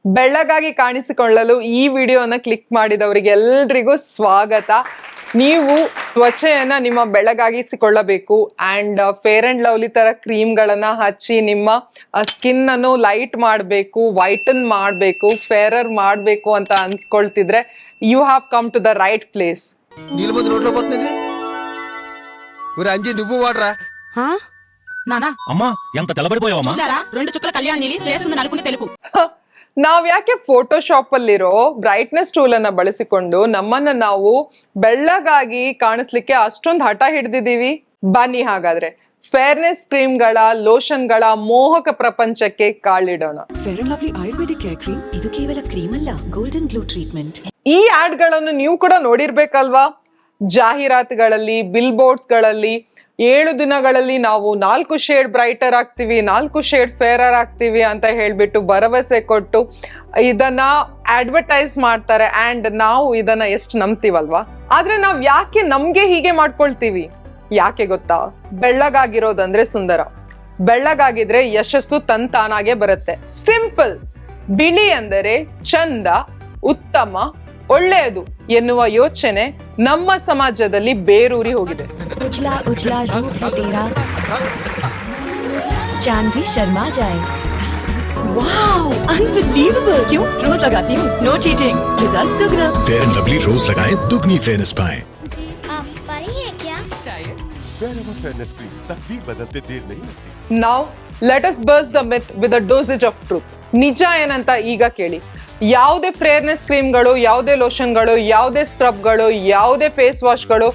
ಬೆಳ್ಳಗಾಗಿ ಕಾಣಿಸಿಕೊಳ್ಳಲು ಈ ವಿಡಿಯೋನ ಕ್ಲಿಕ್ ಮಾಡಿದವರಿಗೆ ಎಲ್ರಿಗೂ ಸ್ವಾಗತ. ನೀವು ತ್ವಚೆಯನ್ನ ನಿಮ್ಮ ಬೆಳ್ಳಗಾಗಿಸಿಕೊಳ್ಳಬೇಕು ಅಂಡ್ ಫೇರ್ ಅಂಡ್ ಲವ್ಲಿ ತರ ಕ್ರೀಮ್ಗಳನ್ನ ಹಚ್ಚಿ ನಿಮ್ಮ ಸ್ಕಿನ್ ಅನ್ನು ಲೈಟ್ ಮಾಡಬೇಕು, ವೈಟನ್ ಮಾಡಬೇಕು, ಫೇರರ್ ಮಾಡಬೇಕು ಅಂತ ಅನ್ಸ್ಕೊಳ್ತಿದ್ರೆ you have come to the right place. నువ్వు వాడరా నానా అమ్మా ఎంత తెల్లబడిపోయావమ్మా. చూసారా 2 చుక్కల కళ్యాణిని చేస్తుంది నలుపుని తెలుపు. ನಾವ್ ಯಾಕೆ ಫೋಟೋಶಾಪ್ ಅಲ್ಲಿರೋ ಬ್ರೈಟ್ನೆಸ್ ಟೂಲ್ ಅನ್ನ ಬಳಸಿಕೊಂಡು ನಮ್ಮನ್ನ ನಾವು ಬೆಳ್ಳಗಾಗಿ ಕಾಣಿಸ್ಲಿಕ್ಕೆ ಅಷ್ಟೊಂದು ಹಠ ಹಿಡಿದಿದೀವಿ? ಬನ್ನಿ ಹಾಗಾದ್ರೆ ಫೇರ್ನೆಸ್ ಕ್ರೀಮ್ಗಳ ಲೋಷನ್ಗಳ ಮೋಹಕ ಪ್ರಪಂಚಕ್ಕೆ ಕಾಲಿಡೋಣ. Fair and Lovely ayurvedic hair cream ಇದು ಕೇವಲ ಕ್ರೀಮ್ ಅಲ್ಲ, ಗೋಲ್ಡನ್ ಗ್ಲೋ ಟ್ರೀಟ್ಮೆಂಟ್. ಈ ಆಡ್ ಗಳನ್ನು ನೀವು ಕೂಡ ನೋಡಿರ್ಬೇಕಲ್ವಾ? ಜಾಹೀರಾತುಗಳಲ್ಲಿ, ಬಿಲ್ ಬೋರ್ಡ್ಸ್ ಗಳಲ್ಲಿ 7 ದಿನಗಳಲ್ಲಿ ನಾವು 4 ಶೇಡ್ ಬ್ರೈಟರ್ ಆಗ್ತೀವಿ, 4 ಶೇಡ್ ಫೇರರ್ ಆಗ್ತೀವಿ ಅಂತ ಹೇಳ್ಬಿಟ್ಟು ಭರವಸೆ ಕೊಟ್ಟು ಇದನ್ನ ಅಡ್ವರ್ಟೈಸ್ ಮಾಡ್ತಾರೆ ಅಂಡ್ ನಾವು ಇದನ್ನ ಎಷ್ಟು ನಂಬ್ತೀವಲ್ವಾ? ಆದ್ರೆ ನಾವ್ ಯಾಕೆ ನಮ್ಗೆ ಹೀಗೆ ಮಾಡ್ಕೊಳ್ತೀವಿ? ಯಾಕೆ ಗೊತ್ತಾ? ಬೆಳ್ಳಗಾಗಿರೋದಂದ್ರೆ ಸುಂದರ, ಬೆಳ್ಳಗಾಗಿದ್ರೆ ಯಶಸ್ಸು ತಂತಾನಾಗೆ ಬರುತ್ತೆ. ಸಿಂಪಲ್. ಬಿಳಿ ಅಂದರೆ ಚಂದ, ಉತ್ತಮ, ಒಳ್ಳೆಯದು ಎನ್ನುವ ಯೋಚನೆ ನಮ್ಮ ಸಮಾಜದಲ್ಲಿ ಬೇರೂರಿ ಹೋಗಿದೆ. उजला उजला रूप है तेरा, चांद भी शर्मा जाए. Wow, unbelievable. क्यों? रोज लगाती हूँ, नो चीटिंग, रिजल्ट दुगना. फेयर एंड लवली रोज लगाएं, दुगनी फेयरनेस पाएं. आप परी है क्या? फेयरनेस क्रीम, तकदीर बदलते देर नहीं लगती. Now let us burst the myth with a dosage of truth. ನಿಜ ಏನಂತ ಈಗ ಕೇಳಿ. ಯಾವುದೇ ಫೇರ್ನೆಸ್ ಕ್ರೀಮ್ಗಳು, ಯಾವುದೇ ಲೋಷನ್ಗಳು, ಯಾವುದೇ ಸ್ಕ್ರಬ್ಗಳು, ಯಾವುದೇ ಫೇಸ್ ವಾಶ್ಗಳು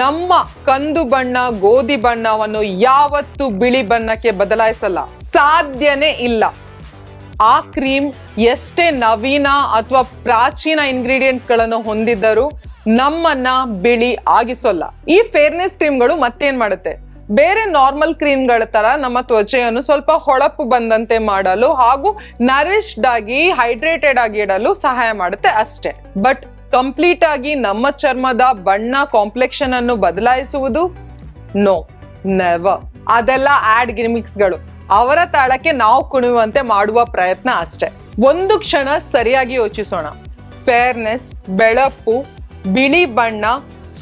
ನಮ್ಮ ಕಂದು ಬಣ್ಣ, ಗೋಧಿ ಬಣ್ಣವನ್ನು ಯಾವತ್ತೂ ಬಿಳಿ ಬಣ್ಣಕ್ಕೆ ಬದಲಾಯಿಸಲ್ಲ. ಸಾಧ್ಯನೇ ಇಲ್ಲ. ಆ ಕ್ರೀಮ್ ಎಷ್ಟೇ ನವೀನ ಅಥವಾ ಪ್ರಾಚೀನ ಇಂಗ್ರೀಡಿಯೆಂಟ್ಸ್ ಗಳನ್ನು ಹೊಂದಿದ್ದರೂ ನಮ್ಮನ್ನ ಬಿಳಿ ಆಗಿಸೋಲ್ಲ. ಈ ಫೇರ್ನೆಸ್ ಕ್ರೀಮ್ಗಳು ಮತ್ತೇನ್ ಮಾಡುತ್ತೆ? ಬೇರೆ ನಾರ್ಮಲ್ ಕ್ರೀಮ್ಗಳ ತರ ನಮ್ಮ ತ್ವಚೆಯನ್ನು ಸ್ವಲ್ಪ ಹೊಳಪು ಬಂದಂತೆ ಮಾಡಲು ಹಾಗೂ ನರಿಶ್ಡ್ ಆಗಿ, ಹೈಡ್ರೇಟೆಡ್ ಆಗಿ ಇಡಲು ಸಹಾಯ ಮಾಡುತ್ತೆ ಅಷ್ಟೇ. ಬಟ್ ಕಂಪ್ಲೀಟ್ ಆಗಿ ನಮ್ಮ ಚರ್ಮದ ಬಣ್ಣ, ಕಾಂಪ್ಲೆಕ್ಷನ್ ಅನ್ನು ಬದಲಾಯಿಸುವುದು ನೋ, ನೆವರ್. ಅದೆಲ್ಲ ಆಡ್ ಗಿಮಿಕ್ಸ್ ಗಳು. ಅವರ ತಾಳಕ್ಕೆ ನಾವು ಕುಣಿಯುವಂತೆ ಮಾಡುವ ಪ್ರಯತ್ನ ಅಷ್ಟೇ. ಒಂದು ಕ್ಷಣ ಸರಿಯಾಗಿ ಯೋಚಿಸೋಣ. ಫೇರ್ನೆಸ್, ಬೆಳಪು, ಬಿಳಿ ಬಣ್ಣ,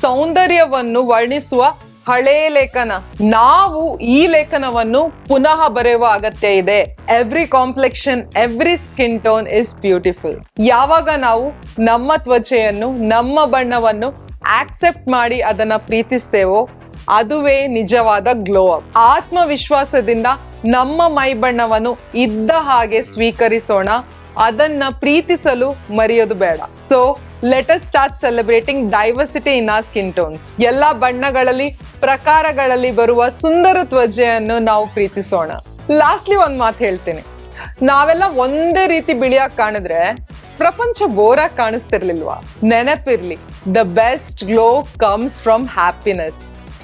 ಸೌಂದರ್ಯವನ್ನು ವರ್ಣಿಸುವ ಹಳೇ ಲೇಖನ. ನಾವು ಈ ಲೇಖನವನ್ನು ಪುನಃ ಬರೆಯುವ ಅಗತ್ಯ ಇದೆ. Every complexion, every skin tone is beautiful. ಯಾವಾಗ ನಾವು ನಮ್ಮ ತ್ವಚೆಯನ್ನು, ನಮ್ಮ ಬಣ್ಣವನ್ನು ಆಕ್ಸೆಪ್ಟ್ ಮಾಡಿ ಅದನ್ನ ಪ್ರೀತಿಸ್ತೇವೋ ಅದುವೇ ನಿಜವಾದ ಗ್ಲೋ ಅಪ್. ಆತ್ಮವಿಶ್ವಾಸದಿಂದ ನಮ್ಮ ಮೈ ಬಣ್ಣವನ್ನು ಇದ್ದ ಹಾಗೆ ಸ್ವೀಕರಿಸೋಣ. ಅದನ್ನ ಪ್ರೀತಿಸಲು ಮರೆಯೋದು ಬೇಡ. So let us start celebrating diversity in our skin tones. ಎಲ್ಲ ಬಣ್ಣಗಳಲ್ಲಿ, ಪ್ರಕಾರಗಳಲ್ಲಿ ಬರುವ ಸುಂದರ ತ್ವಚೆಯನ್ನು ನಾವು ಪ್ರೀತಿಸೋಣ. ಲಾಸ್ಟ್ಲಿ ಒಂದ್ ಮಾತು ಹೇಳ್ತೀನಿ. ನಾವೆಲ್ಲ ಒಂದೇ ರೀತಿ ಬಿಳಿಯಾಗಿ ಕಾಣಿದ್ರೆ ಪ್ರಪಂಚ ಬೋರಾಗಿ ಕಾಣಿಸ್ತಿರ್ಲಿಲ್ವಾ? ನೆನಪಿರ್ಲಿ, the best glow comes from happiness.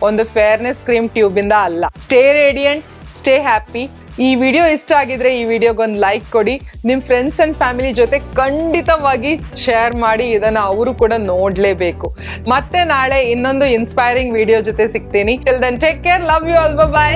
ಒಂದು ಫೇರ್ನೆಸ್ ಕ್ರೀಮ್ ಟ್ಯೂಬ್ ಇಂದ ಅಲ್ಲ. Stay radiant, stay happy. ಈ ವಿಡಿಯೋ ಇಷ್ಟ ಆಗಿದ್ರೆ ಈ ವಿಡಿಯೋಗೊಂದು ಲೈಕ್ ಕೊಡಿ. ನಿಮ್ ಫ್ರೆಂಡ್ಸ್ ಅಂಡ್ ಫ್ಯಾಮಿಲಿ ಜೊತೆ ಖಂಡಿತವಾಗಿ ಶೇರ್ ಮಾಡಿ. ಇದನ್ನ ಅವರು ಕೂಡ ನೋಡ್ಲೇಬೇಕು. ಮತ್ತೆ ನಾಳೆ ಇನ್ನೊಂದು ಇನ್ಸ್ಪೈರಿಂಗ್ ವಿಡಿಯೋ ಜೊತೆ ಸಿಗ್ತೀನಿ. Till then take care, love you all, by.